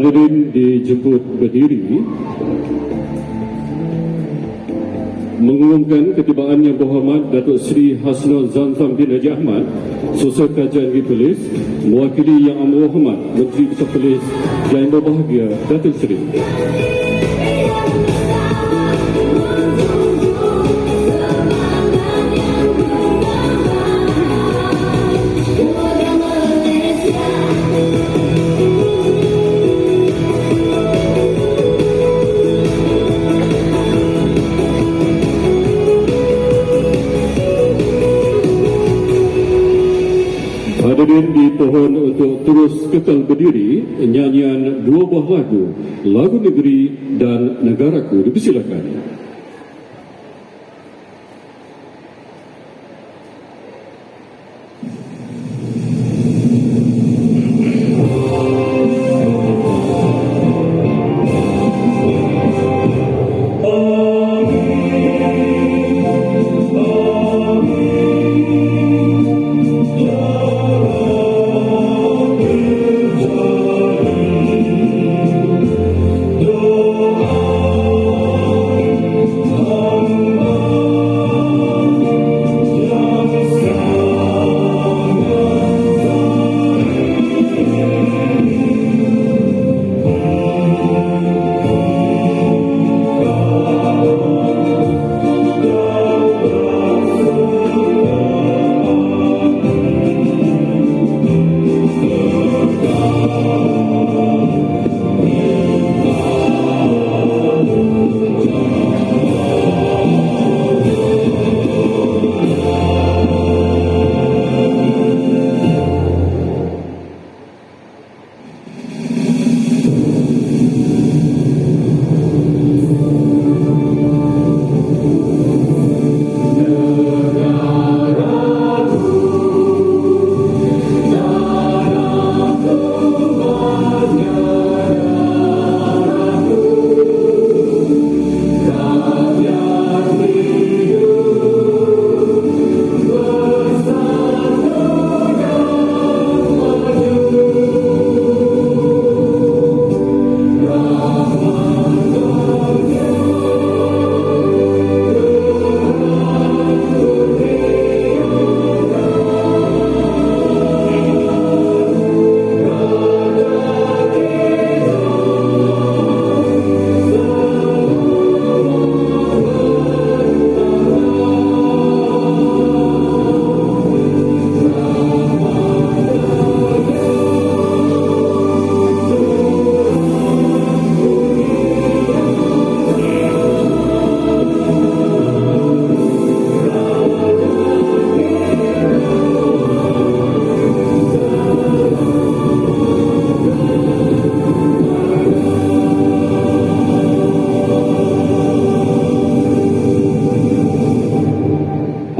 Hadirin dijemput berdiri mengumumkan ketibaan Yang Berhormat Datuk Seri Hasnul Zamzam bin Haji Ahmad, Sosok Kerajaan Negeri Perlis, mewakili Yang Amat Berhormat Menteri Besar Perlis yang berbahagia Datuk Seri Hadirin dipohon untuk terus kekal berdiri. Nyanyian dua buah lagu negeri dan negaraku dipersilakan.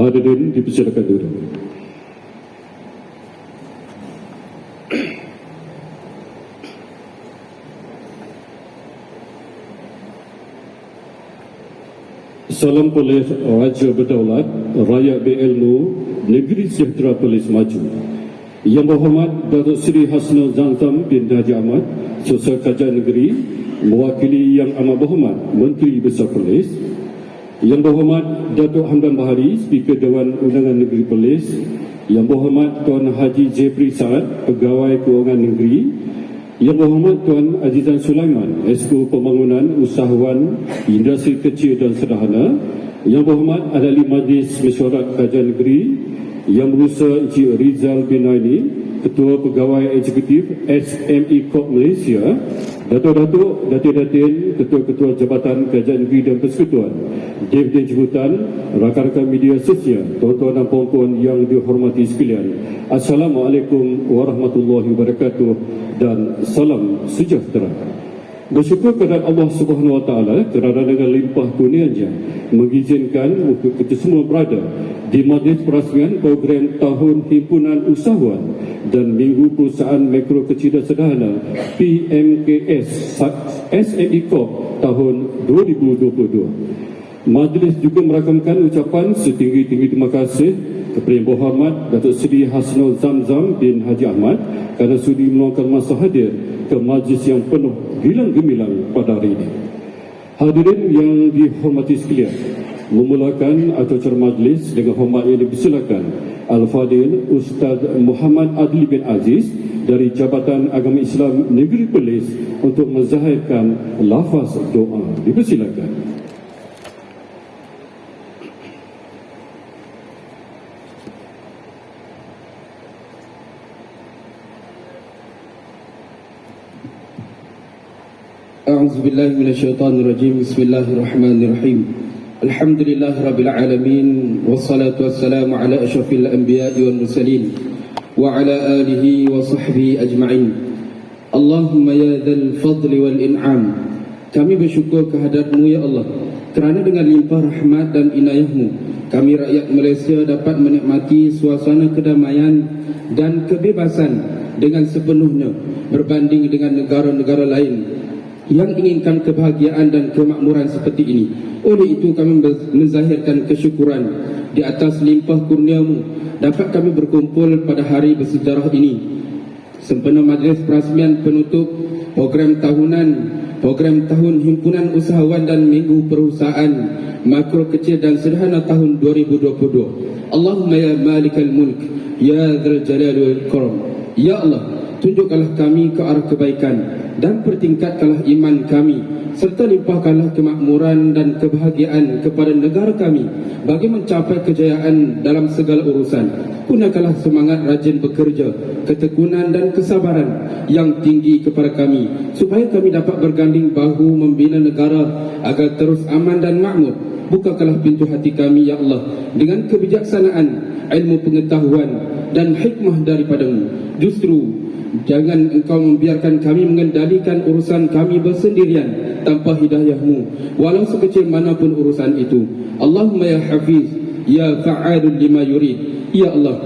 Hadirin dipersilakan duduk. Salam Perlis Raja Berdaulat, Rakyat Berilmu, Negeri Sejahtera Perlis Maju. Yang Berhormat Datuk Seri Hasnul Zamzam bin Haji Ahmad, Sosok Kerajaan Negeri, mewakili Yang Amat Berhormat Menteri Besar Perlis. Yang Berhormat Datuk Hamdan Bahari, Speaker Dewan Undangan Negeri Perlis. Yang Berhormat Tuan Haji Jeffrey Saad, Pegawai Kewangan Negeri. Yang Berhormat Tuan Azizan Sulaiman, Esko Pembangunan Usahawan Industri Kecil dan Sederhana. Yang Berhormat Ahli Majlis Mesyuarat Kerajaan Negeri. Yang Berusaha Encik Rizal bin Aini, Ketua Pegawai Eksekutif SME Corp Malaysia. Datuk-datuk, datin-datin, ketua-ketua Jabatan Kerajaan Negeri dan Persekutuan, Dewan Jemputan, rakan-rakan media sosial, tuan-tuan dan puan-puan yang dihormati sekalian. Assalamualaikum warahmatullahi wabarakatuh dan salam sejahtera. Bersyukur kepada Allah Subhanahu Wa Taala kerana dengan limpah kurnianya mengizinkan kita semua berada di majlis perasmian program Tahun Himpunan Usahawan dan Minggu Perusahaan Mikro Kecil dan Sederhana PMKS SME Corp tahun 2022. Majlis juga merakamkan ucapan setinggi-tinggi terima kasih kepada Yang Berhormat Datuk Seri Hasnul Zamzam bin Haji Ahmad kerana sudi meluangkan masa hadir ke majlis yang penuh gilang gemilang pada hari ini. Hadirin yang dihormati sekalian, memulakan acara majlis dengan hormat yang dipersilakan Al-Fadil Ustaz Muhammad Adli bin Aziz dari Jabatan Agama Islam Negeri Perlis untuk menzahirkan lafaz doa. Dipersilakan. أعوذ بالله من الشيطان الرجيم بسم الله الرحمن الرحيم الحمد لله رب العالمين والصلاة والسلام على أشرف الأنبياء والمرسلين وعلى آله وصحبه أجمعين اللهم يا ذا الفضل والإنعام. Kami bersyukur kehadrat-Mu ya Allah, kerana dengan limpah rahmat dan inayah-Mu kami rakyat Malaysia dapat menikmati suasana kedamaian dan kebebasan dengan sepenuhnya berbanding dengan negara-negara lain yang inginkan kebahagiaan dan kemakmuran seperti ini. Oleh itu kami menzahirkan kesyukuran di atas limpah kurnia-Mu dapat kami berkumpul pada hari bersejarah ini. Sempena majlis perasmian penutup program tahunan, program tahun Himpunan Usahawan dan Minggu Perusahaan Makro Kecil dan Sederhana tahun 2022. Allahumma ya malikal mulk, ya dzal jalali wal ikram. Ya Allah, tunjukkanlah kami ke arah kebaikan dan pertingkatkanlah iman kami, serta limpahkanlah kemakmuran dan kebahagiaan kepada negara kami bagi mencapai kejayaan dalam segala urusan. Kurniakanlah semangat rajin bekerja, ketekunan dan kesabaran yang tinggi kepada kami, supaya kami dapat berganding bahu membina negara agar terus aman dan makmur. Bukakanlah pintu hati kami ya Allah dengan kebijaksanaan, ilmu pengetahuan dan hikmah daripada-Mu. Justru jangan Engkau membiarkan kami mengendalikan urusan kami bersendirian tanpa hidayah-Mu, walau sekecil manapun urusan itu. Allahumma ya Hafiz, ya Fa'alul lima yurid. Ya Allah,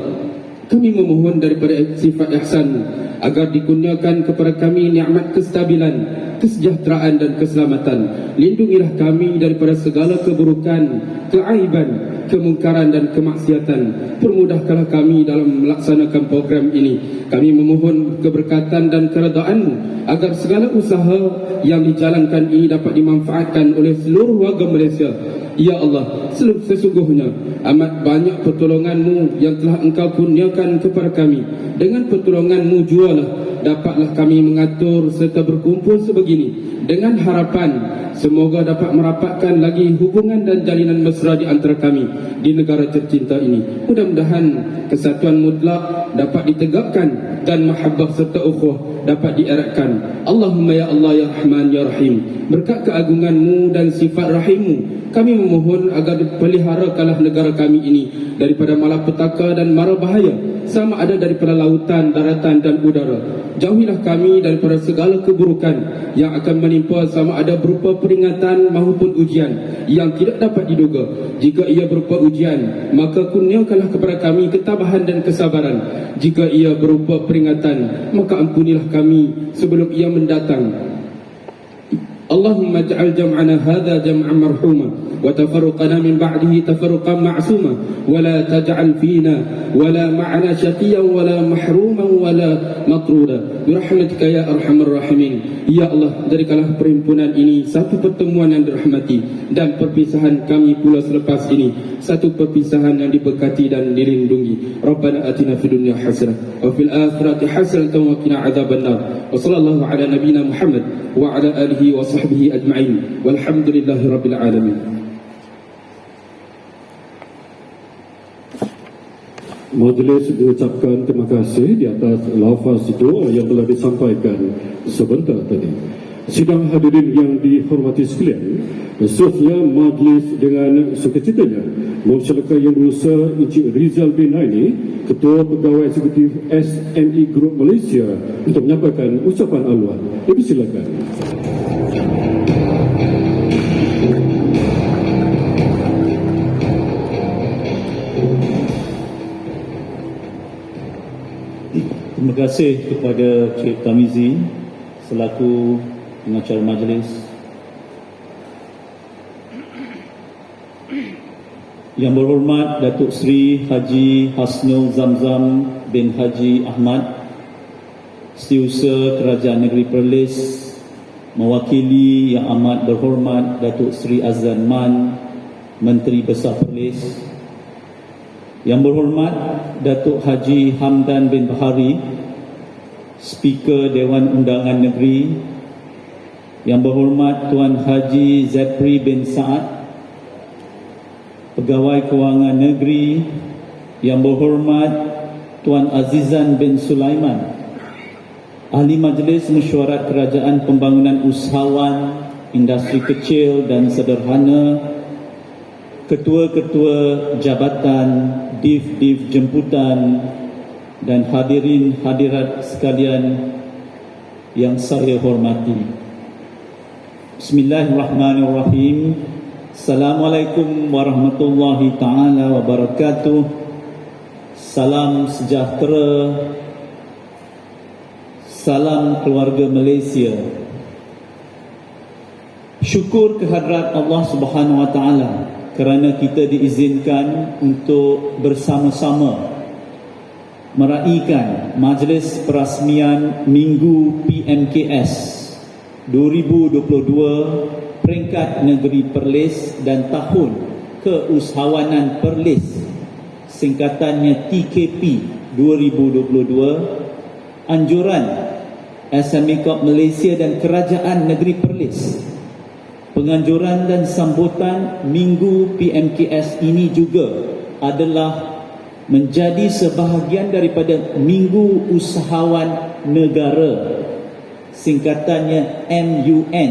kami memohon daripada sifat ihsan-Mu agar dikurniakan kepada kami nikmat kestabilan, kesejahteraan dan keselamatan. Lindungilah kami daripada segala keburukan, keaiban, kemungkaran dan kemaksiatan. Permudahkanlah kami dalam melaksanakan program ini. Kami memohon keberkatan dan keredaan-Mu agar segala usaha yang dijalankan ini dapat dimanfaatkan oleh seluruh warga Malaysia. Ya Allah, sesungguhnya amat banyak pertolongan-Mu yang telah Engkau kurniakan kepada kami. Dengan pertolongan-Mu jualah dapatlah kami mengatur serta berkumpul sebegini, dengan harapan semoga dapat merapatkan lagi hubungan dan jalinan mesra di antara kami di negara tercinta ini. Mudah-mudahan kesatuan mutlak dapat ditegakkan dan mahabbah serta ukhuwah dapat dieratkan. Allahumma ya Allah ya Rahman ya Rahim, berkat keagungan-Mu dan sifat rahim-Mu kami memohon agar dipeliharakanlah negara kami ini daripada malapetaka dan mara bahaya, sama ada daripada lautan, daratan dan udara. Jauhilah kami daripada segala keburukan yang akan menimpa, sama ada berupa peringatan maupun ujian yang tidak dapat diduga. Jika ia berupa ujian, maka kurniakanlah kepada kami ketabahan dan kesabaran. Jika ia berupa peringatan, maka ampunilah kami sebelum ia mendatang. Allahumma ja'al jam'ana hadha jam'an marhuma wa tafarruqana min ba'dihi tafarruqan ma'suma wa la taj'al fina wa la ma'ana syaqiyan wa la mahruman wa la matruda bi rahmatika ya arhamar rahimin. Ya Allah, jadikanlah perhimpunan ini satu pertemuan yang dirahmati dan perpisahan kami pula selepas ini satu perpisahan yang diberkati dan dilindungi. Rabbana atina fid dunya hasanah wa fil akhirati hasanah wa qina adzabannar. Wa sallallahu ala nabiyyina Muhammad wa ala alihi wa sahbihi ajma'in walhamdulillahi rabbil alamin. Majlis mengucapkan terima kasih di atas lafaz doa yang telah disampaikan sebentar tadi. Sidang hadirin yang dihormati sekalian, seterusnya majlis dengan sukacitanya mempersilakan Yang Berusaha Encik Rizal bin Aini, Ketua Pegawai Eksekutif SME Group Malaysia, untuk menyampaikan ucapan ahluan. Dipersilakan. Terima kasih kepada Cik Tamizi selaku pengacara majlis, Yang berhormat Datuk Seri Haji Hasnul Zamzam bin Haji Ahmad Setiausaha Kerajaan Negeri Perlis, mewakili Yang Amat Berhormat Datuk Seri Azlan Man, Menteri Besar Perlis, Yang Berhormat Datuk Haji Hamdan bin Bahari, Speaker Dewan Undangan Negeri, Yang Berhormat Tuan Haji Zepri bin Saad, Pegawai Kewangan Negeri, Yang Berhormat Tuan Azizan bin Sulaiman, Ahli Majlis Mesyuarat Kerajaan Pembangunan Usahawan Industri Kecil dan Sederhana, Ketua-Ketua Jabatan, Div-Div Jemputan, dan hadirin hadirat sekalian yang saya hormati. Bismillahirrahmanirrahim. Assalamualaikum warahmatullahi taala wabarakatuh. Salam sejahtera, salam keluarga Malaysia. Syukur kehadrat Allah Subhanahu wa taala kerana kita diizinkan untuk bersama-sama meraihkan majlis perasmian Minggu PMKS 2022 peringkat negeri Perlis dan Tahun Keusahawanan Perlis, singkatannya TKP 2022, anjuran SME Corp Malaysia dan Kerajaan Negeri Perlis. Penganjuran dan sambutan Minggu PMKS ini juga adalah menjadi sebahagian daripada Minggu Usahawan Negara, singkatannya MUN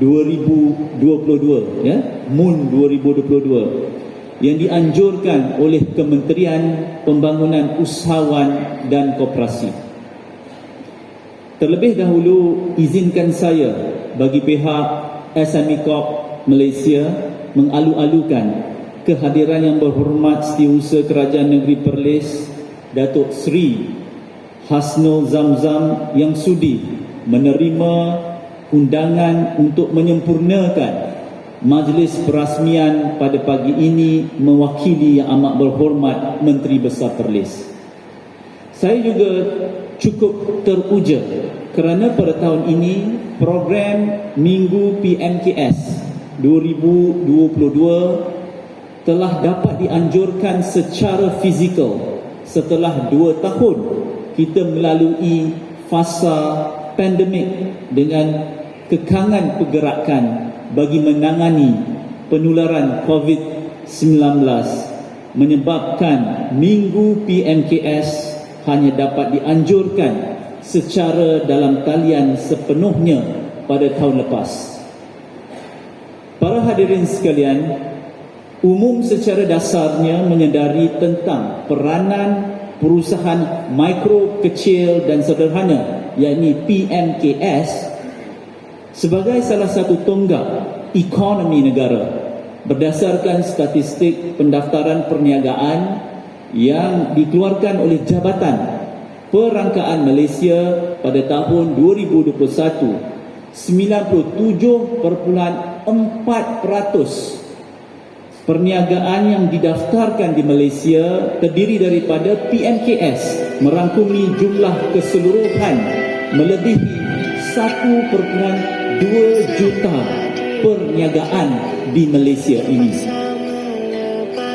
2022, ya, MUN 2022, yang dianjurkan oleh Kementerian Pembangunan Usahawan dan Koperasi. Terlebih dahulu, izinkan saya bagi pihak SME Corp Malaysia mengalu-alukan kehadiran Yang Berhormat Setiausaha Kerajaan Negeri Perlis Datuk Seri Hasnul Zamzam yang sudi menerima undangan untuk menyempurnakan majlis perasmian pada pagi ini mewakili Yang Amat Berhormat Menteri Besar Perlis. Saya juga cukup teruja kerana pada tahun ini program Minggu PMKS 2022 telah dapat dianjurkan secara fizikal setelah 2 tahun kita melalui fasa pandemik dengan kekangan pergerakan bagi menangani penularan COVID-19, menyebabkan Minggu PMKS hanya dapat dianjurkan secara dalam talian sepenuhnya pada tahun lepas. Para hadirin sekalian, umum secara dasarnya menyedari tentang peranan perusahaan mikro, kecil dan sederhana, yakni PMKS, sebagai salah satu tonggak ekonomi negara berdasarkan statistik pendaftaran perniagaan yang dikeluarkan oleh Jabatan Perangkaan Malaysia pada tahun 2021. 97.4% perniagaan yang didaftarkan di Malaysia terdiri daripada PMKS, merangkumi jumlah keseluruhan melebihi 1.2 juta perniagaan di Malaysia ini.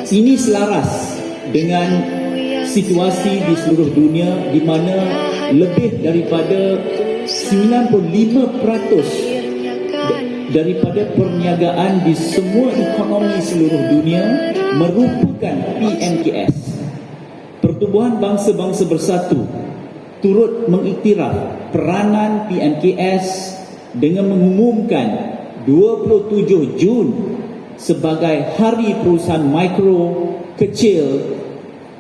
Ini selaras dengan situasi di seluruh dunia di mana lebih daripada 95% daripada perniagaan di semua ekonomi seluruh dunia merupakan PMKS. Pertubuhan Bangsa-Bangsa Bersatu turut mengiktiraf peranan PMKS dengan mengumumkan 27 Jun sebagai Hari Perusahaan Mikro, Kecil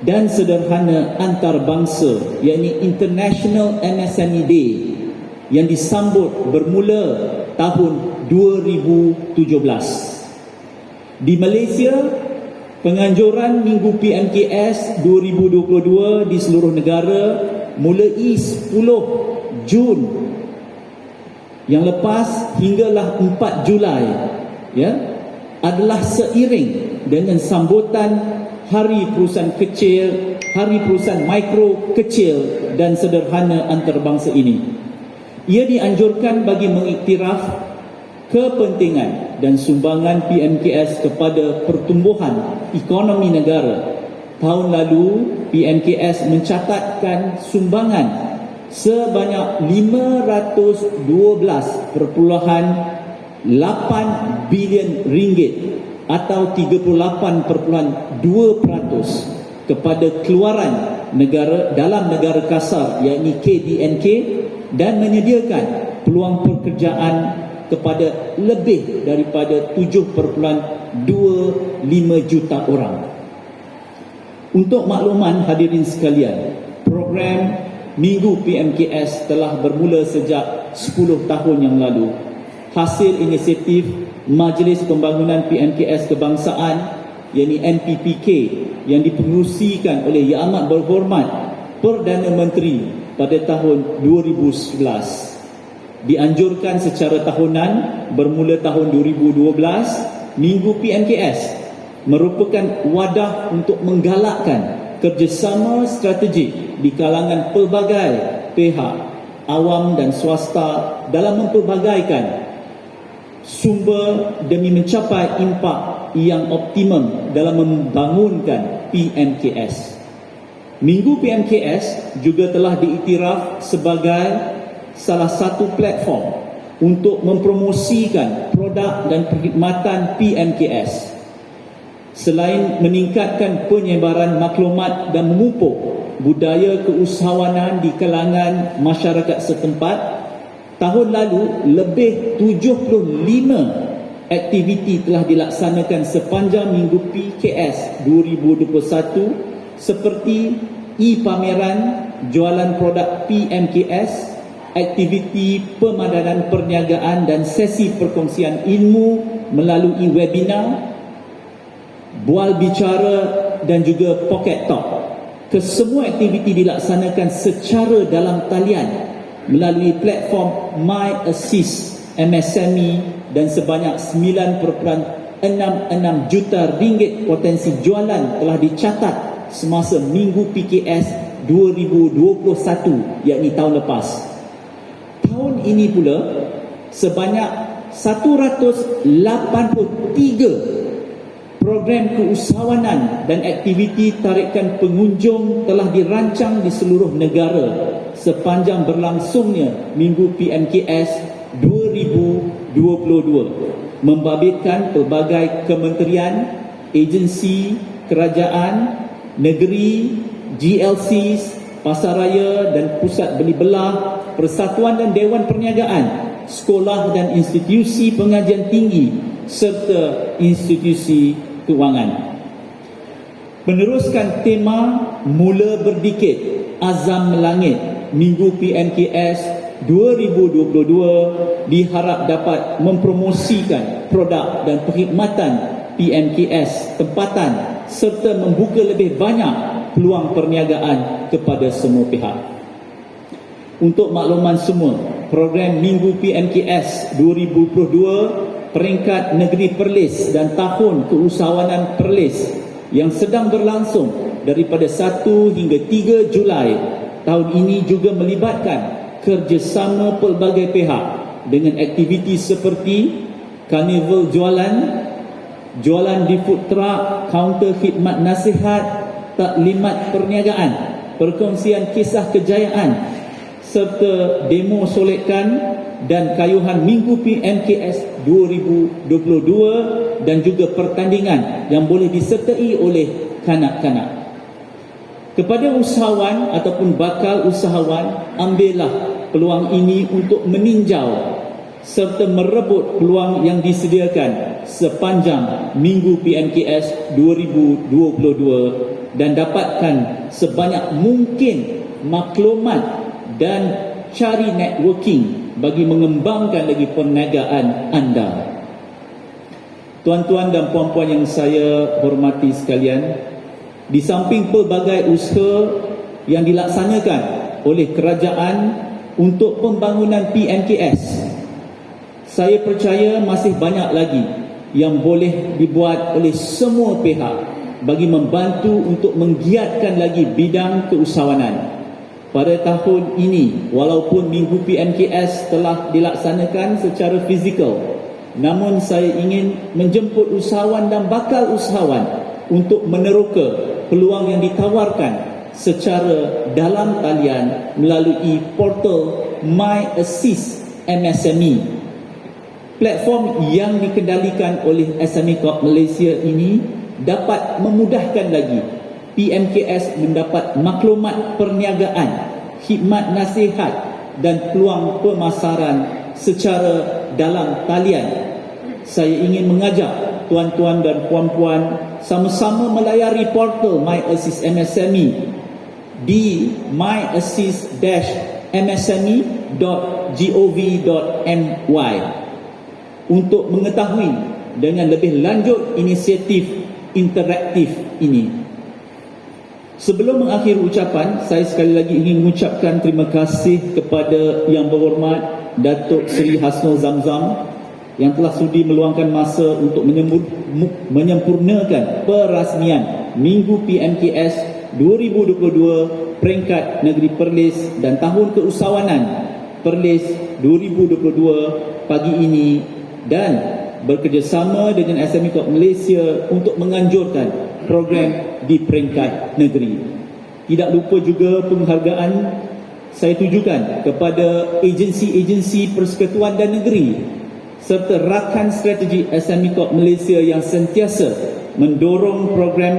dan Sederhana Antarabangsa, yakni International MSME Day, yang disambut bermula tahun 2017. Di Malaysia, penganjuran Minggu PMKS 2022 di seluruh negara mulai 10 Jun yang lepas hinggalah 4 Julai, ya, adalah seiring dengan sambutan Hari Perusahaan Kecil, Hari Perusahaan Mikro, Kecil dan Sederhana Antarabangsa ini. Ia dianjurkan bagi mengiktiraf kepentingan dan sumbangan PMKS kepada pertumbuhan ekonomi negara. Tahun lalu, PMKS mencatatkan sumbangan sebanyak 512.8 bilion ringgit atau 38.2% kepada keluaran negara dalam negara kasar, iaitu KDNK, dan menyediakan peluang pekerjaan kepada lebih daripada 7.25 juta orang. Untuk makluman hadirin sekalian, program Minggu PMKS telah bermula sejak 10 tahun yang lalu. Hasil inisiatif Majlis Pembangunan PMKS Kebangsaan, iaitu MPPK, yang dipengerusikan oleh Yang Amat Berhormat Perdana Menteri pada tahun 2011. Dianjurkan secara tahunan bermula tahun 2012, Minggu PMKS merupakan wadah untuk menggalakkan kerjasama strategik di kalangan pelbagai pihak awam dan swasta dalam mempelbagaikan sumber demi mencapai impak yang optimum dalam membangunkan PMKS. Minggu PMKS juga telah diiktiraf sebagai salah satu platform untuk mempromosikan produk dan perkhidmatan PMKS. Selain meningkatkan penyebaran maklumat dan memupuk budaya keusahawanan di kalangan masyarakat setempat, tahun lalu lebih 75 aktiviti telah dilaksanakan sepanjang Minggu PKS 2021 seperti e-pameran, jualan produk PMKS, aktiviti pemadanan perniagaan dan sesi perkongsian ilmu melalui webinar, bual bicara dan juga pocket talk. Kesemua aktiviti dilaksanakan secara dalam talian melalui platform MyAssist MSME dan sebanyak 9.66 juta ringgit potensi jualan telah dicatat semasa Minggu PKS 2021, iaitu tahun lepas. Tahun ini pula sebanyak 183 program keusahawanan dan aktiviti tarikan pengunjung telah dirancang di seluruh negara sepanjang berlangsungnya Minggu PMKS 2022, membabitkan pelbagai kementerian, agensi, kerajaan, negeri, GLCs, pasaraya dan pusat beli belah, persatuan dan dewan perniagaan, sekolah dan institusi pengajian tinggi serta institusi kewangan. Meneruskan tema Mula Berdikit, Azam Melangit, Minggu PMKS 2022 diharap dapat mempromosikan produk dan perkhidmatan PMKS tempatan serta membuka lebih banyak peluang perniagaan kepada semua pihak. Untuk makluman semua, program Minggu PMKS 2022 peringkat negeri Perlis dan tahun keusahawanan Perlis yang sedang berlangsung daripada 1 hingga 3 Julai tahun ini juga melibatkan kerjasama pelbagai pihak dengan aktiviti seperti karnival jualan, jualan di food truck, kaunter khidmat nasihat, taklimat perniagaan, perkongsian kisah kejayaan serta demo solekan dan kayuhan Minggu PMKS 2022 dan juga pertandingan yang boleh disertai oleh kanak-kanak. Kepada usahawan ataupun bakal usahawan, ambillah peluang ini untuk meninjau serta merebut peluang yang disediakan sepanjang Minggu PMKS 2022 dan dapatkan sebanyak mungkin maklumat dan cari networking bagi mengembangkan lagi perniagaan anda. Tuan-tuan dan puan-puan yang saya hormati sekalian, di samping pelbagai usaha yang dilaksanakan oleh kerajaan untuk pembangunan PMKS, saya percaya masih banyak lagi yang boleh dibuat oleh semua pihak bagi membantu untuk menggiatkan lagi bidang keusahawanan. Pada tahun ini, walaupun Minggu PMKS telah dilaksanakan secara fizikal, namun saya ingin menjemput usahawan dan bakal usahawan untuk meneroka peluang yang ditawarkan secara dalam talian melalui portal My Assist MSME. Platform yang dikendalikan oleh SME Corp Malaysia ini dapat memudahkan lagi PMKS mendapat maklumat perniagaan, khidmat nasihat dan peluang pemasaran secara dalam talian. Saya ingin mengajak tuan-tuan dan puan-puan sama-sama melayari portal My Assist MSME di myassist-msme.gov.my untuk mengetahui dengan lebih lanjut inisiatif interaktif ini. Sebelum mengakhiri ucapan, saya sekali lagi ingin mengucapkan terima kasih kepada Yang Berhormat Datuk Seri Hasnul Zamzam yang telah sudi meluangkan masa untuk menyempurnakan perrasmian Minggu PMKS 2022 peringkat Negeri Perlis dan Tahun Keusahawanan Perlis 2022 pagi ini dan bekerjasama dengan SME Corp Malaysia untuk menganjurkan program di peringkat negeri. Tidak lupa juga penghargaan saya tujukan kepada agensi-agensi persekutuan dan negeri serta rakan strategi SME Corp Malaysia yang sentiasa mendorong program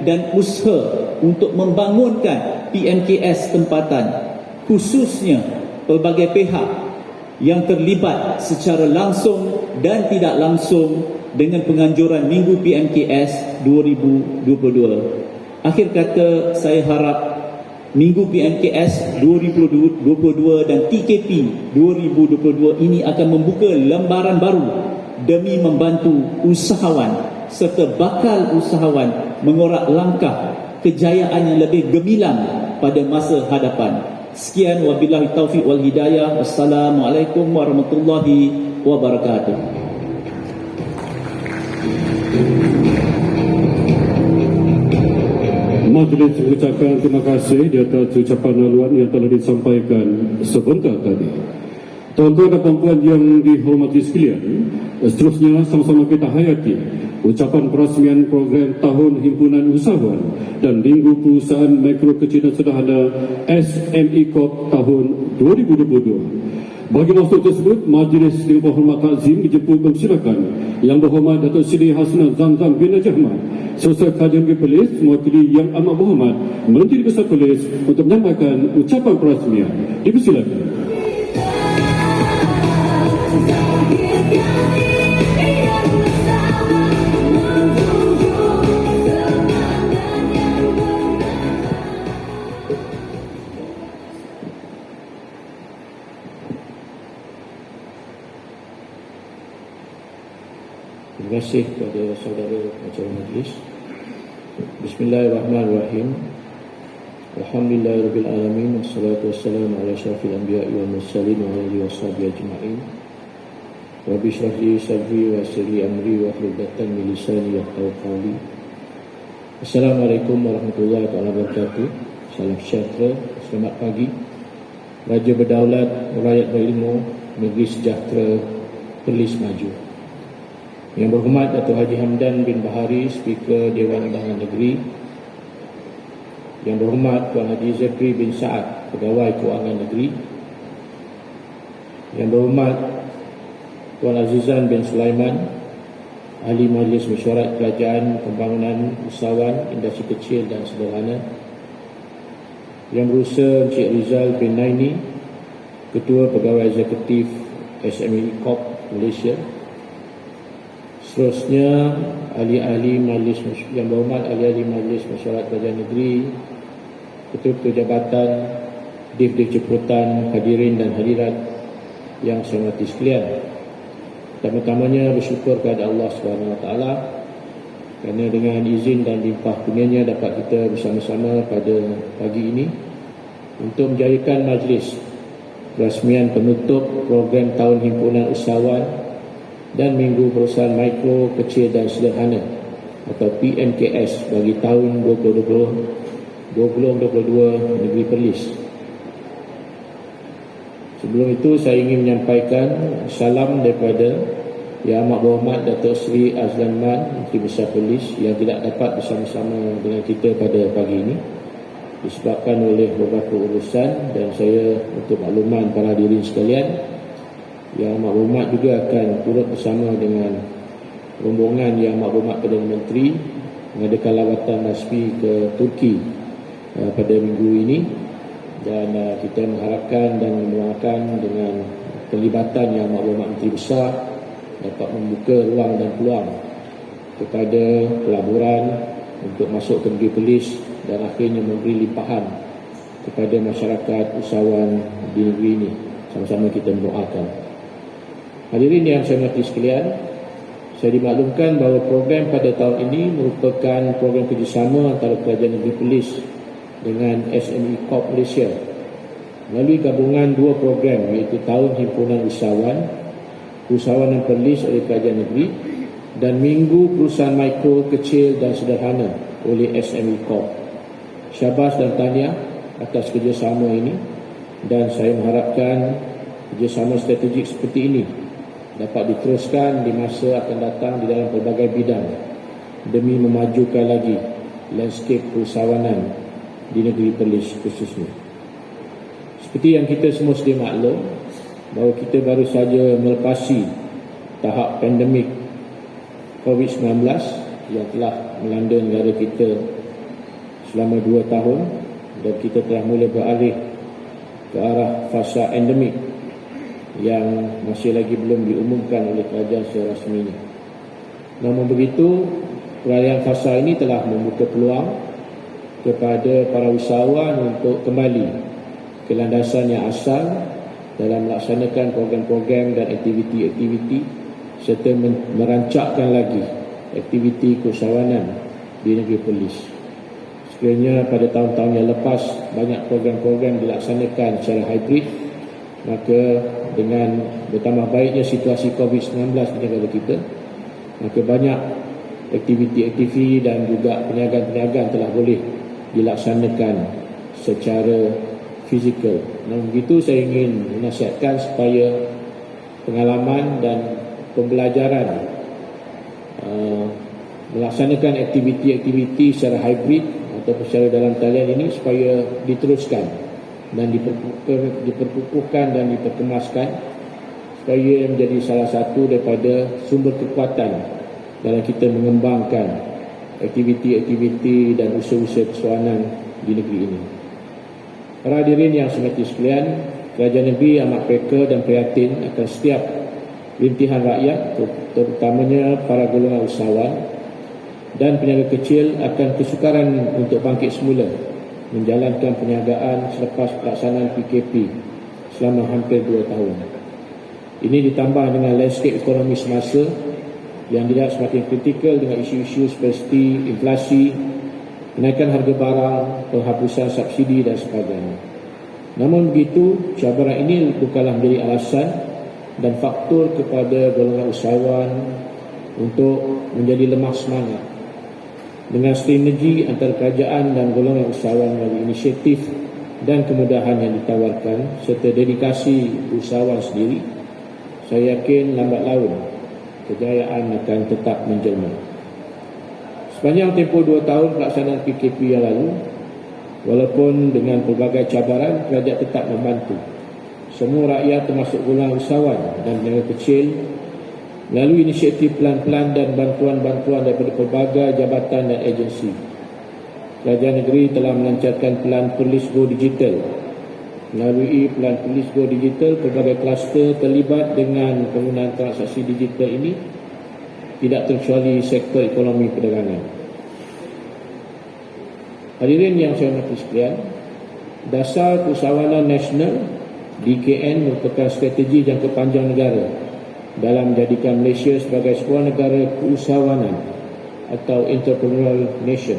dan usaha untuk membangunkan PMKS tempatan, khususnya pelbagai pihak yang terlibat secara langsung dan tidak langsung dengan penganjuran Minggu PMKS 2022. Akhir kata, saya harap Minggu PMKS 2022 dan TKP 2022 ini akan membuka lembaran baru demi membantu usahawan serta bakal usahawan mengorak langkah kejayaan yang lebih gemilang pada masa hadapan. Sekian, wabillahi taufiq wal hidayah. Wassalamualaikum warahmatullahi wabarakatuh. Majlis mengucapkan terima kasih di atas ucapan haluan yang telah disampaikan sebentar tadi. Tuan-tuan dan puan-puan yang dihormati sekalian, seterusnya sama-sama kita hayati ucapan perasmian program Tahun Himpunan Usahawan dan Minggu Perusahaan Mikro Kecil dan Sederhana SME Corp tahun 2022. Bagi maksud tersebut, Majlis Yang Berhormat Takzim dijemput mempersilakan Yang Berhormat Datuk Seri Hasnul Zamzam bin Najib Ahmad, Sosial Kajian Negeri Perlis, mewakili Yang Amat Berhormat Menteri Besar Perlis untuk menyampaikan ucapan perasmian. Dipersilakan. Terima kasih kepada saudara acara majlis. Bismillahirrahmanirrahim. Alhamdulillahirabbil alamin, wassalatu wassalamu ala asyrafil anbiya'i wal mursalin wa alihi washabihi ajma'in. Rabbi shrah li sadri wa yassir li amri wa hlul 'uqdatam min lisani yafqahu qawli. Assalamualaikum warahmatullahi wabarakatuh. Salam sejahtera, selamat pagi. Raja berdaulat, rakyat berilmu, negeri sejahtera, Perlis maju. Yang Berhormat Datuk Haji Hamdan bin Bahari, Speaker Dewan Undangan Negeri. Yang Berhormat Tuan Haji Zakri bin Saad, Pegawai Kewangan Negeri. Yang Berhormat Tuan Azizan bin Sulaiman, Ahli Majlis Mesyuarat Kerajaan Pembangunan Usahawan Industri Kecil dan Sederhana. Yang Berusaha Encik Rizal bin Naini, Ketua Pegawai Eksekutif SME Corp Malaysia. Seterusnya, ahli-ahli majlis yang berhormat, ahli-ahli Majlis Mesyuarat Kerajaan Negeri, Ketua-Ketua Jabatan, Div-Div Jemputan, hadirin dan hadirat yang saya hormati sekalian. Pertama-tamanya bersyukur kepada Allah SWT kerana dengan izin dan limpah kurnianya dapat kita bersama-sama pada pagi ini untuk menjadikan majlis perasmian penutup program Tahun Himpunan Usahawan dan Minggu Perusahaan Mikro, Kecil dan Sederhana atau PMKS bagi tahun 2022 Negeri Perlis. Sebelum itu saya ingin menyampaikan salam daripada Yang Amat Berhormat Datuk Seri Azlan Man, Menteri Besar Polis, yang tidak dapat bersama-sama dengan kita pada pagi ini disebabkan oleh beberapa urusan, dan saya untuk makluman para hadirin sekalian, Yang Amat Berhormat juga akan turut bersama dengan rombongan Yang Amat Berhormat Perdana Menteri mengadakan lawatan rasmi ke Turki pada minggu ini, dan kita mengharapkan dan mendoakan dengan pelibatan Yang Amat Berhormat Menteri Besar dapat membuka ruang dan peluang kepada pelaburan untuk masuk ke negeri Perlis dan akhirnya memberi limpahan kepada masyarakat usahawan di negeri ini. Sama-sama kita mendoakan. Hadirin yang saya hormati sekalian, saya dimaklumkan bahawa program pada tahun ini merupakan program kerjasama antara Kerajaan Negeri Perlis dengan SME Corp Malaysia melalui gabungan dua program, iaitu Tahun Himpunan Usahawanan Perlis oleh Kerajaan Negeri dan Minggu Perusahaan Mikro, Kecil dan Sederhana oleh SME Corp. Syabas dan tahniah atas kerjasama ini, dan saya mengharapkan kerjasama strategik seperti ini dapat diteruskan di masa akan datang di dalam pelbagai bidang demi memajukan lagi landscape perusahawanan di negeri Perlis khususnya. Seperti yang kita semua sedia maklum bahawa kita baru saja melepasi tahap pandemik COVID-19 yang telah melanda negara kita selama 2 tahun, dan kita telah mula beralih ke arah fasa endemik yang masih lagi belum diumumkan oleh kerajaan secara rasminya. Namun begitu, peralihan fasa ini telah membuka peluang kepada para usahawan untuk kembali ke landasan yang asal dalam melaksanakan program-program dan aktiviti-aktiviti serta merancakkan lagi aktiviti keusahawanan di negeri Perlis. Sekiranya pada tahun-tahun yang lepas banyak program-program dilaksanakan secara hybrid, maka dengan bertambah baiknya situasi COVID-19 di negara kita, maka banyak aktiviti-aktiviti dan juga perniagaan-perniagaan telah boleh dilaksanakan secara fizikal. Namun begitu, saya ingin menasihatkan supaya pengalaman dan pembelajaran melaksanakan aktiviti-aktiviti secara hybrid atau secara dalam talian ini supaya diteruskan dan diperkukuhkan dan diperkemaskan supaya menjadi salah satu daripada sumber kekuatan dalam kita mengembangkan aktiviti-aktiviti dan usaha-usaha keseluruhan di negeri ini. Para hadirin yang saya hormati sekalian, Kerajaan Negeri amat reka dan prihatin akan setiap rintihan rakyat, terutamanya para golongan usahawan dan peniaga kecil, akan kesukaran untuk bangkit semula menjalankan perniagaan selepas pelaksanaan PKP selama hampir 2 tahun. Ini ditambah dengan landscape ekonomi semasa yang dilihat semakin kritikal dengan isu-isu seperti inflasi, kenaikan harga barang, penghapusan subsidi dan sebagainya. Namun begitu, cabaran ini bukanlah menjadi alasan dan faktor kepada golongan usahawan untuk menjadi lemah semangat. Dengan sinergi antara kerajaan dan golongan usahawan melalui inisiatif dan kemudahan yang ditawarkan serta dedikasi usahawan sendiri, saya yakin lambat laun kejayaan akan tetap menjelma. Sepanjang tempoh 2 tahun pelaksanaan PKP yang lalu, walaupun dengan pelbagai cabaran, kerajaan tetap membantu semua rakyat termasuk golongan usahawan dan peniaga kecil melalui inisiatif pelan-pelan dan bantuan-bantuan daripada pelbagai jabatan dan agensi. Kerajaan negeri telah melancarkan Pelan Perlis Go Digital. Melalui Pelan Perlis Go Digital, pelbagai kluster terlibat dengan penggunaan transaksi digital ini, tidak terkecuali sektor ekonomi perdagangan. Hadirin yang saya hormati sekalian, Dasar Keusahawanan Nasional DKN merupakan strategi jangka panjang negara dalam menjadikan Malaysia sebagai sebuah negara keusahawanan atau entrepreneurial nation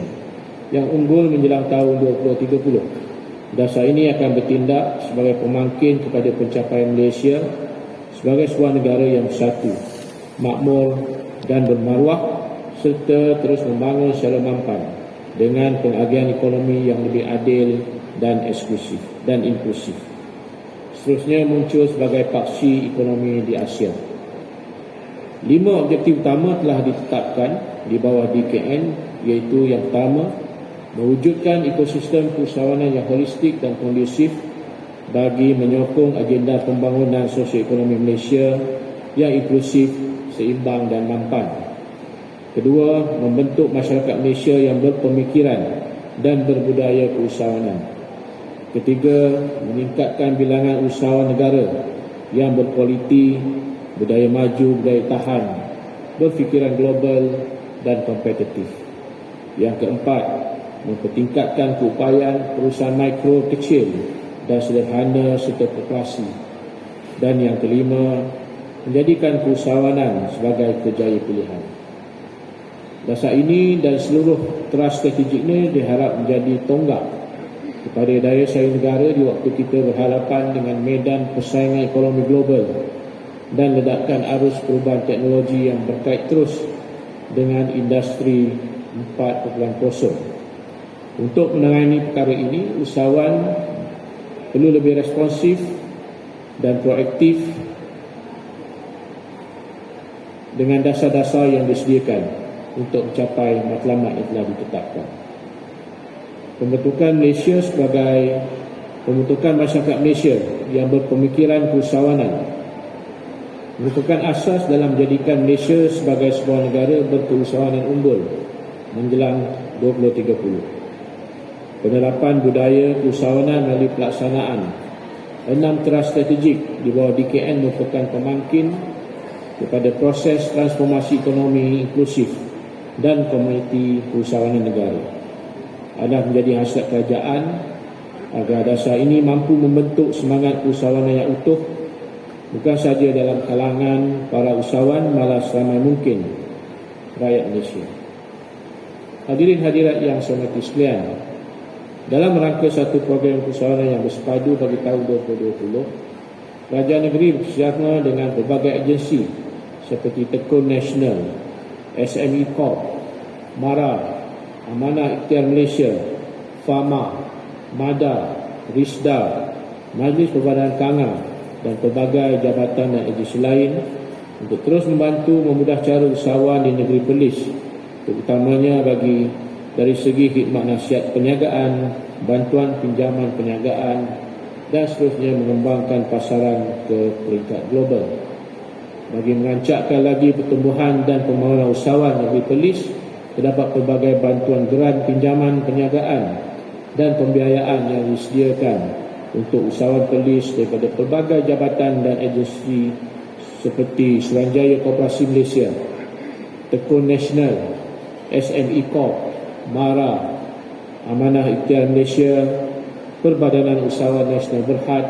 yang unggul menjelang tahun 2030. Dasar ini akan bertindak sebagai pemangkin kepada pencapaian Malaysia sebagai sebuah negara yang bersatu, makmur dan bermaruah serta terus membangun secara mampan dengan pengagihan ekonomi yang lebih adil dan eksklusif dan inklusif. Seterusnya muncul sebagai paksi ekonomi di Asia. 5 objektif utama telah ditetapkan di bawah DKN, iaitu yang pertama, mewujudkan ekosistem keusahawanan yang holistik dan kondusif bagi menyokong agenda pembangunan sosioekonomi Malaysia yang inklusif, seimbang dan mampan. Kedua, membentuk masyarakat Malaysia yang berpemikiran dan berbudaya keusahawanan. Ketiga, meningkatkan bilangan usahawan negara yang berkualiti, budaya maju, budaya tahan, berfikiran global dan kompetitif. Yang keempat, mempertingkatkan keupayaan perusahaan mikro, kecil dan sederhana serta koperasi. Dan yang kelima, menjadikan keusahawanan sebagai kerjaya pilihan. Dasar ini dan seluruh teras strategik ini diharap menjadi tonggak kepada daya saing negara di waktu kita berhadapan dengan medan persaingan ekonomi global dan ledakan arus perubahan teknologi yang berkait terus dengan industri 4.0. Untuk menangani perkara ini, usahawan perlu lebih responsif dan proaktif dengan dasar-dasar yang disediakan untuk mencapai matlamat yang telah ditetapkan. Pembentukan masyarakat Malaysia yang berpemikiran keusahawanan merupakan asas dalam menjadikan Malaysia sebagai sebuah negara berkeusahawanan unggul menjelang 2030. Penerapan budaya keusahawanan melalui pelaksanaan 6 teras strategik di bawah DKN merupakan pemangkin kepada proses transformasi ekonomi inklusif dan komuniti keusahawanan negara. Adalah menjadi hasrat kerajaan agar dasar ini mampu membentuk semangat keusahawanan yang utuh, bukan sahaja dalam kalangan para usahawan, malah seramai mungkin rakyat Malaysia. Hadirin hadirat yang saya hormati sekalian, dalam rangka satu program keusahawanan yang bersepadu bagi tahun 2020, Kerajaan Negeri bekerjasama dengan berbagai agensi seperti Tekun Nasional, SME Corp, MARA, Amanah Ikhtiar Malaysia, FAMA, MADA, RISDA, Majlis Perbadanan Kanga dan pelbagai jabatan dan agensi lain untuk terus membantu memudah cara usahawan di negeri Perlis, terutamanya dari segi khidmat nasihat perniagaan, bantuan pinjaman perniagaan dan seterusnya mengembangkan pasaran ke peringkat global. Bagi merancangkan lagi pertumbuhan dan pembangunan usahawan negeri Perlis, terdapat pelbagai bantuan geran pinjaman perniagaan dan pembiayaan yang disediakan untuk usahawan Perlis daripada pelbagai jabatan dan agensi seperti Suruhanjaya Koperasi Malaysia, Tekun Nasional, SME Corp, MARA, Amanah Ikhtiar Malaysia, Perbadanan Usahawan Nasional Berhad,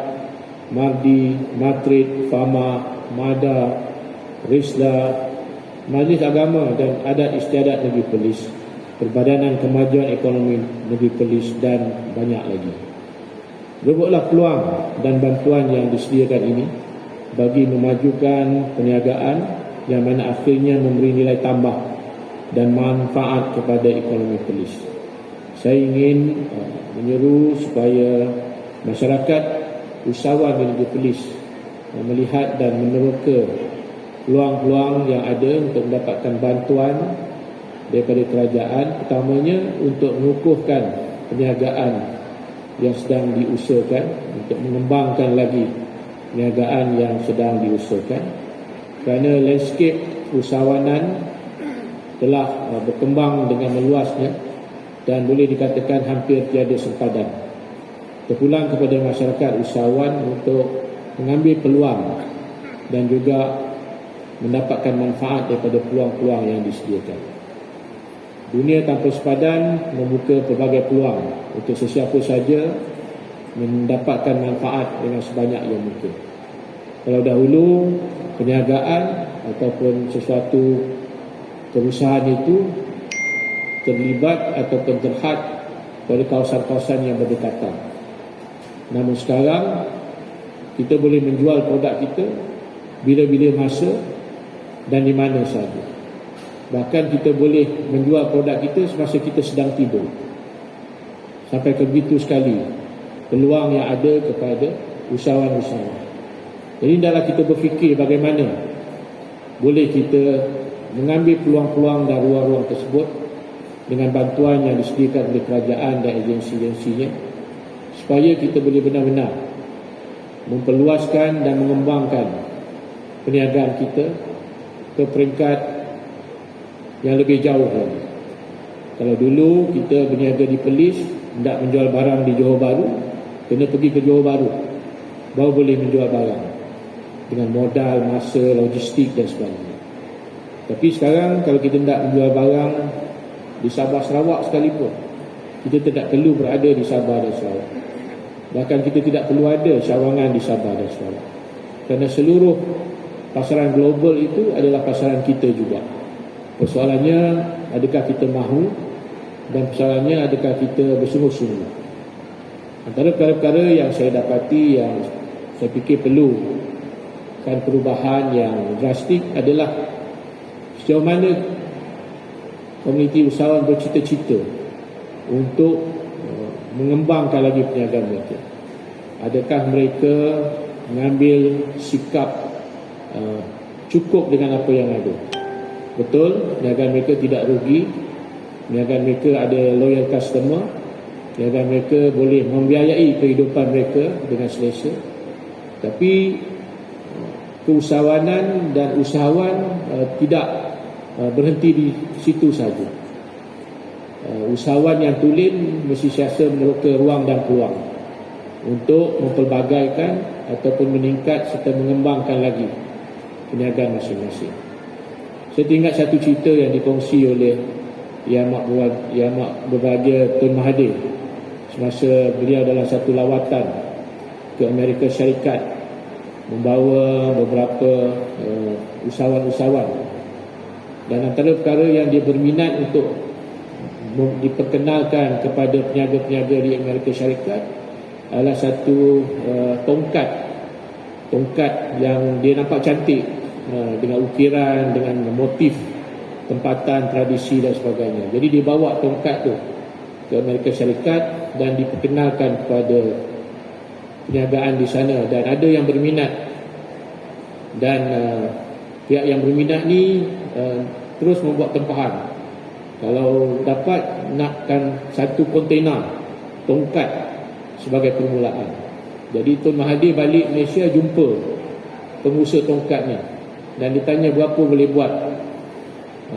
MARDI, MATRID, FAMA, MADA, RISDA, Majlis Agama dan Adat Istiadat Negeri Perlis, Perbadanan Kemajuan Ekonomi Negeri Perlis dan banyak lagi. Berebutlah peluang dan bantuan yang disediakan ini bagi memajukan perniagaan yang mana akhirnya memberi nilai tambah dan manfaat kepada ekonomi Perlis. Saya ingin menyeru supaya masyarakat usahawan di negeri Perlis melihat dan meneroka peluang-peluang yang ada untuk mendapatkan bantuan daripada kerajaan, utamanya untuk mengukuhkan perniagaan yang sedang diusahakan, untuk mengembangkan lagi perniagaan yang sedang diusahakan, kerana landscape usahawanan telah berkembang dengan meluasnya dan boleh dikatakan hampir tiada sempadan. Terpulang kepada masyarakat usahawan untuk mengambil peluang dan juga mendapatkan manfaat daripada peluang-peluang yang disediakan. Dunia tanpa sepadan membuka pelbagai peluang untuk sesiapa saja mendapatkan manfaat dengan sebanyak yang mungkin. Kalau dahulu perniagaan ataupun sesuatu perusahaan itu terlibat ataupun terhad pada kawasan-kawasan yang berdekatan. Namun sekarang kita boleh menjual produk kita bila-bila masa dan di mana sahaja. Bahkan kita boleh menjual produk kita semasa kita sedang tidur. Sampai ke begitu sekali peluang yang ada kepada usahawan-usahawan. Jadi hendaklah kita berfikir bagaimana boleh kita mengambil peluang-peluang dan ruang-ruang tersebut dengan bantuan yang disediakan oleh kerajaan dan agensi-agensinya, supaya kita boleh benar-benar memperluaskan dan mengembangkan perniagaan kita ke peringkat yang lebih jauh lagi. Kalau dulu kita berniaga di Perlis, hendak menjual barang di Johor Bahru, kena pergi ke Johor Bahru baru boleh menjual barang dengan modal, masa, logistik dan sebagainya. Tapi sekarang kalau kita hendak menjual barang di Sabah Sarawak sekalipun, kita tidak perlu berada di Sabah dan Sarawak. Bahkan kita tidak perlu ada cawangan di Sabah dan Sarawak, kerana seluruh pasaran global itu adalah pasaran kita juga. Persoalannya, adakah kita mahu, dan persoalannya, adakah kita bersungguh-sungguh. Antara perkara-perkara yang saya dapati yang saya fikir perlu kan perubahan yang drastik adalah sejauh mana komuniti usahawan bercita-cita untuk mengembangkan lagi perniagaan mereka. Adakah mereka mengambil sikap cukup dengan apa yang ada? Betul, perniagaan mereka tidak rugi, perniagaan mereka ada loyal customer, perniagaan mereka boleh membiayai kehidupan mereka dengan selesa. Tapi keusahawanan dan usahawan tidak berhenti di situ saja. Usahawan yang tulen mesti siasa meneroka ruang dan peluang untuk mempelbagaikan ataupun meningkat serta mengembangkan lagi perniagaan masing-masing. Saya teringat satu cerita yang dikongsi oleh Yang Amat Berbahagia Tun Mahathir semasa beliau dalam satu lawatan ke Amerika Syarikat membawa beberapa usahawan-usahawan, dan antara perkara yang dia berminat untuk diperkenalkan kepada peniaga-peniaga di Amerika Syarikat adalah satu tongkat yang dia nampak cantik, dengan ukiran, dengan motif tempatan, tradisi dan sebagainya. Jadi dia bawa tongkat tu ke Amerika Syarikat dan diperkenalkan kepada perniagaan di sana, dan ada yang berminat, dan pihak yang berminat ni terus membuat tempahan kalau dapat nakkan satu kontena tongkat sebagai permulaan. Jadi Tun Mahathir balik Malaysia jumpa pengusaha tongkat ni dan ditanya berapa boleh buat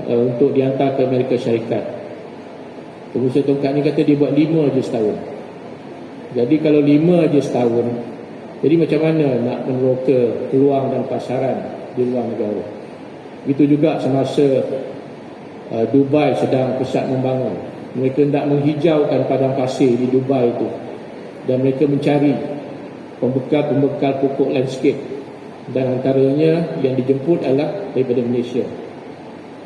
untuk dihantar ke Amerika Syarikat. Pengusaha tongkat ni kata dia buat 5 je setahun. Jadi kalau 5 je setahun, jadi macam mana nak meneroka peluang dan pasaran di luar negara? Itu juga semasa Dubai sedang pesat membangun. Mereka hendak menghijaukan padang pasir di Dubai itu, dan mereka mencari pembekal-pembekal pokok landscape, dan antaranya yang dijemput adalah daripada Malaysia.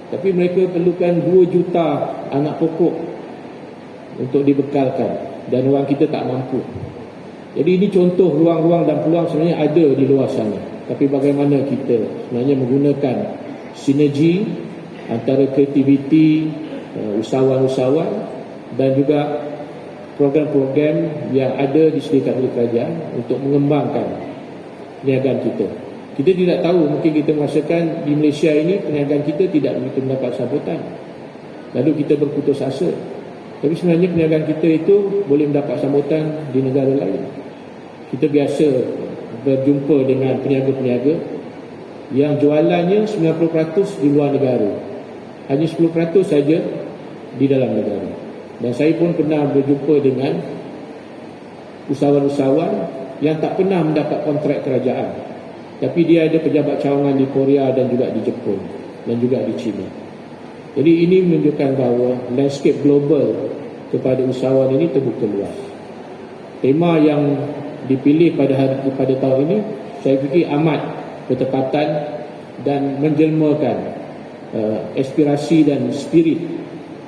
Tapi mereka perlukan 2 juta anak pokok untuk dibekalkan, dan orang kita tak mampu. Jadi ini contoh ruang-ruang dan peluang sebenarnya ada di luar sana. Tapi bagaimana kita sebenarnya menggunakan sinergi antara kreativiti usahawan-usahawan dan juga program-program yang ada disediakan oleh kerajaan untuk mengembangkan perniagaan kita. Kita tidak tahu, mungkin kita merasakan di Malaysia ini perniagaan kita tidak begitu mendapat sambutan, lalu kita berputus asa. Tapi sebenarnya perniagaan kita itu boleh mendapat sambutan di negara lain. Kita biasa berjumpa dengan peniaga-peniaga yang jualannya 90% di luar negara, hanya 10% saja di dalam negara. Dan saya pun pernah berjumpa dengan usahawan-usahawan yang tak pernah mendapat kontrak kerajaan, tapi dia ada pejabat cawangan di Korea dan juga di Jepun dan juga di China. Jadi ini menunjukkan bahawa landscape global kepada usahawan ini terbuka luas. Tema yang dipilih pada tahun ini saya fikir amat bertepatan dan menjelmakan aspirasi dan spirit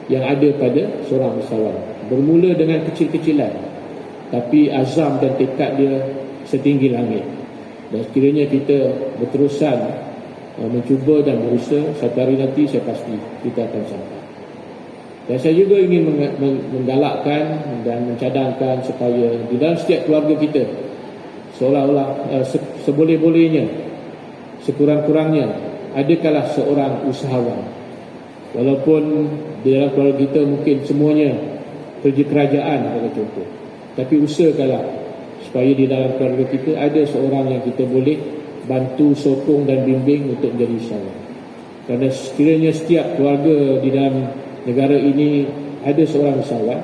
yang ada pada seorang usahawan. Bermula dengan kecil-kecilan, tapi azam dan tekad dia setinggi langit. Dan sekiranya kita berterusan mencuba dan berusaha. Satu hari nanti saya pasti kita akan sampai. Dan saya juga ingin menggalakkan dan mencadangkan supaya di dalam setiap keluarga kita seolah-olah seboleh-bolehnya, sekurang-kurangnya adalah seorang usahawan. Walaupun di dalam keluarga kita mungkin semuanya kerja kerajaan pada contoh, tapi usahakanlah supaya di dalam keluarga kita ada seorang yang kita boleh bantu, sokong dan bimbing untuk menjadi usahawan. Kerana sekiranya setiap keluarga di dalam negara ini ada seorang usahawan,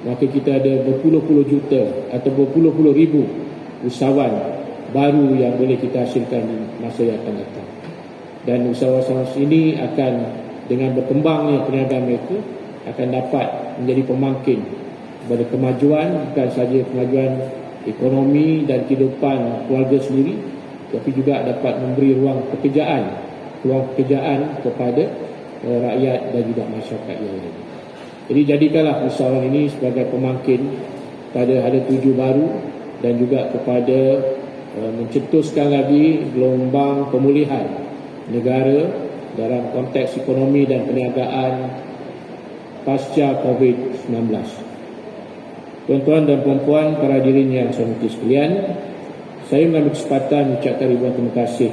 maka kita ada berpuluh-puluh juta atau berpuluh-puluh ribu usahawan baru yang boleh kita hasilkan di masa yang akan datang. Dan usahawan-usahawan ini akan, dengan berkembangnya perniagaan mereka, akan dapat menjadi pemangkin kepada kemajuan, bukan sahaja kemajuan ekonomi dan kehidupan keluarga sendiri, tapi juga dapat memberi ruang pekerjaan kepada rakyat dan juga masyarakat yang lain. Jadi jadikanlah usahawan ini sebagai pemangkin pada ada tuju baru dan juga kepada mencetuskan lagi gelombang pemulihan negara dalam konteks ekonomi dan perniagaan pasca COVID-19. Tuan-tuan dan puan-puan, para hadirin yang saya hormati sekalian, saya mengambil kesempatan mengucapkan ribuan terima kasih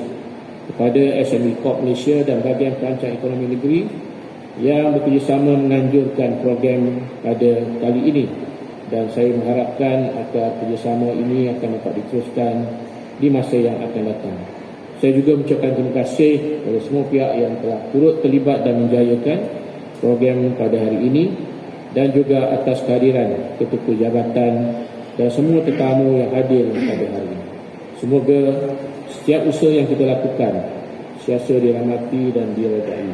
kepada SME Corp Malaysia dan Bahagian Perancang Ekonomi Negeri yang bekerjasama menganjurkan program pada kali ini, dan saya mengharapkan agar kerjasama ini akan dapat diteruskan di masa yang akan datang. Saya juga mengucapkan terima kasih kepada semua pihak yang telah turut terlibat dan menjayakan program pada hari ini, dan juga atas kehadiran ketua jabatan dan semua tetamu yang hadir pada hari ini. Semoga setiap usaha yang kita lakukan siasa dirahmati dan diredai.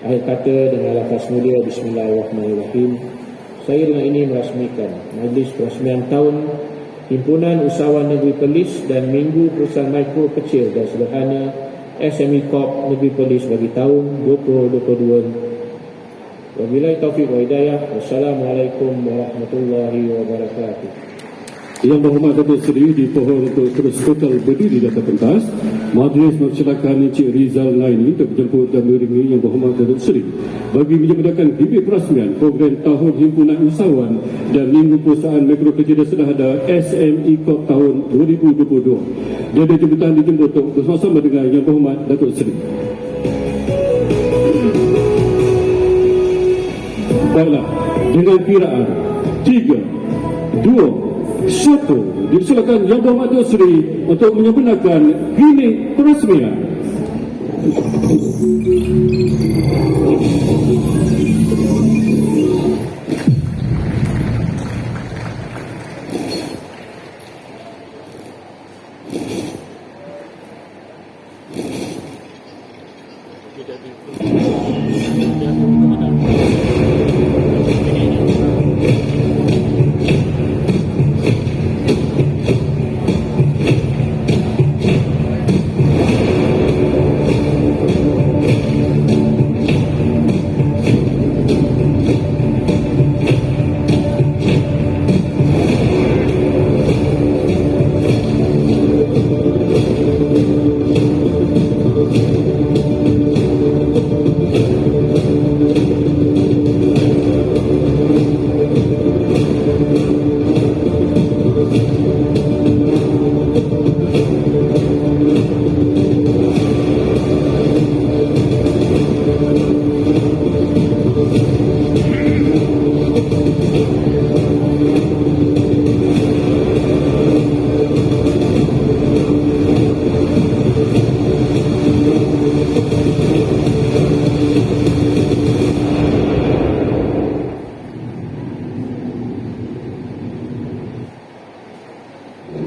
Akhir kata, dengan lafaz mulia Bismillahirrahmanirrahim, saya dengan ini merasmikan Majlis Perasmian Tahun Himpunan Usahawan Negeri Perlis dan Minggu Perusahaan Mikro Kecil dan Sederhana SME Corp Negeri Perlis bagi tahun 2022. Wabillahi taufiq wa hidayah. Wassalamualaikum warahmatullahi wabarakatuh. Yang berhormat Datuk Seri dipohon untuk terus total berdiri di atas pentas. Majlis mempersilakan Encik Rizal Naini untuk menjemput dan mengiringi Yang berhormat Datuk Seri bagi menyempurnakan bibit perasmian program Tahun Himpunan Usahawan dan Minggu Perusahaan Mikro Kecil dan Sederhana SME Corp tahun 2022. Dia ada jemputan dijemput untuk bersama-sama dengan Yang berhormat Datuk Seri. Baiklah, dengan kiraan 3, 2, 1, dipersilakan Yang berhormat Datuk Seri untuk menyempurnakan klinik perasmian.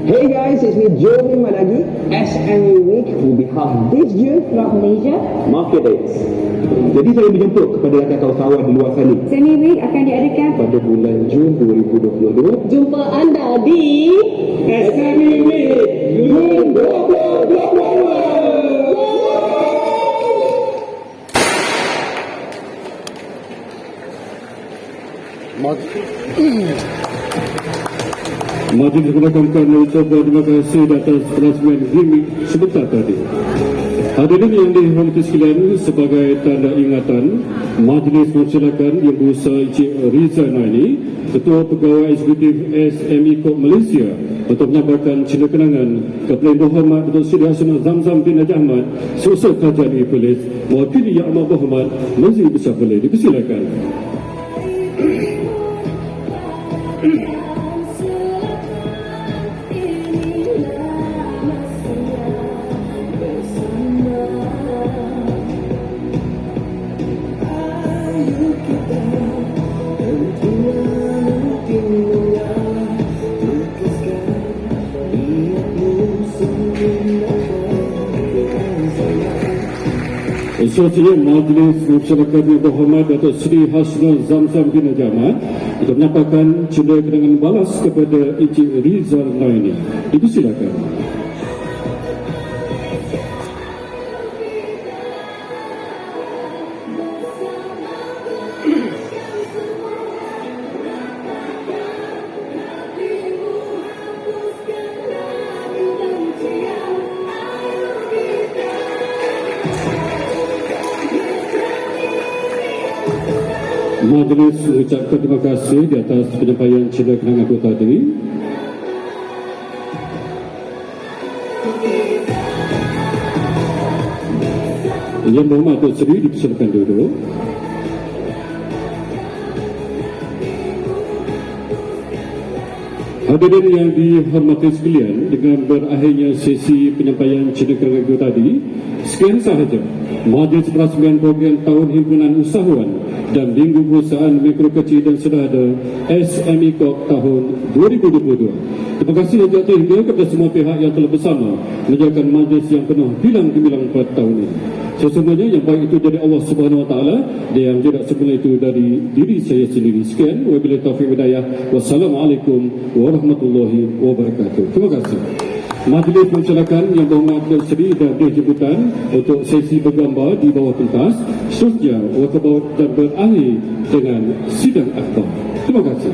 Hey guys, it's me Joey Malagi. SME Week will be held this June from Malaysia. Market dates. Jadi saya menjemput kepada rakan kawan di luar sana. SME Week akan diadakan pada bulan Jun 2022. Jumpa anda di SME Week Jun 2022. Majlis menggunakan mengucapkan terima kasih atas perasmian gimmick sebentar tadi. Hadirin yang dihormati sekalian, sebagai tanda ingatan, Majlis Masyarakat Yang Berusaha Encik Rizal Naini, Ketua Pegawai Eksekutif SME Corp Malaysia, untuk menyampaikan cinta kenangan kepada Yang Berhormat Datuk Seri Hasnul Zamzam bin Haji Ahmad, Sosok Kerajaan Negeri Perlis, mewakili Yang Amat Berhormat Menteri Besar Perlis. Dipersilakan. Seterusnya Majlis Masyarakat Yang Berhormat Datuk Seri Hasnul Zamzam bin Haji Ahmad untuk menyampaikan cinta kenangan balas kepada Encik Rizal Naini. Dipersilakan. Majlis mengucapkan terima kasih di atas penyampaian cinta kenangan itu tadi. Yang Berhormat Datuk Seri dipersilakan duduk. Hadirin yang dihormati sekalian, dengan berakhirnya sesi penyampaian cinta kenangan itu tadi, sekian sahaja Majlis Perasmian Program Tahun Himpunan Usahawan dan Minggu Perusahaan Mikro Kecil dan Sederhana SME Corp tahun 2022. Terima kasih yang jatuh hingga kepada semua pihak yang telah bersama menjalankan majlis yang penuh bilang gemilang pada tahun ini. Sesungguhnya yang baik itu dari Allah Subhanahu Wa Taala dan yang tidak sempurna itu dari diri saya sendiri. Sekian, wabillahi taufiq wal hidayah. Wassalamualaikum warahmatullahi wabarakatuh. Terima kasih. Majlis Masyarakat Yang Berhormat Datuk Seri dan dijemputan untuk sesi bergambar di bawah pentas. Seterusnya, waktu dan berakhir dengan sidang akhbar. Terima kasih.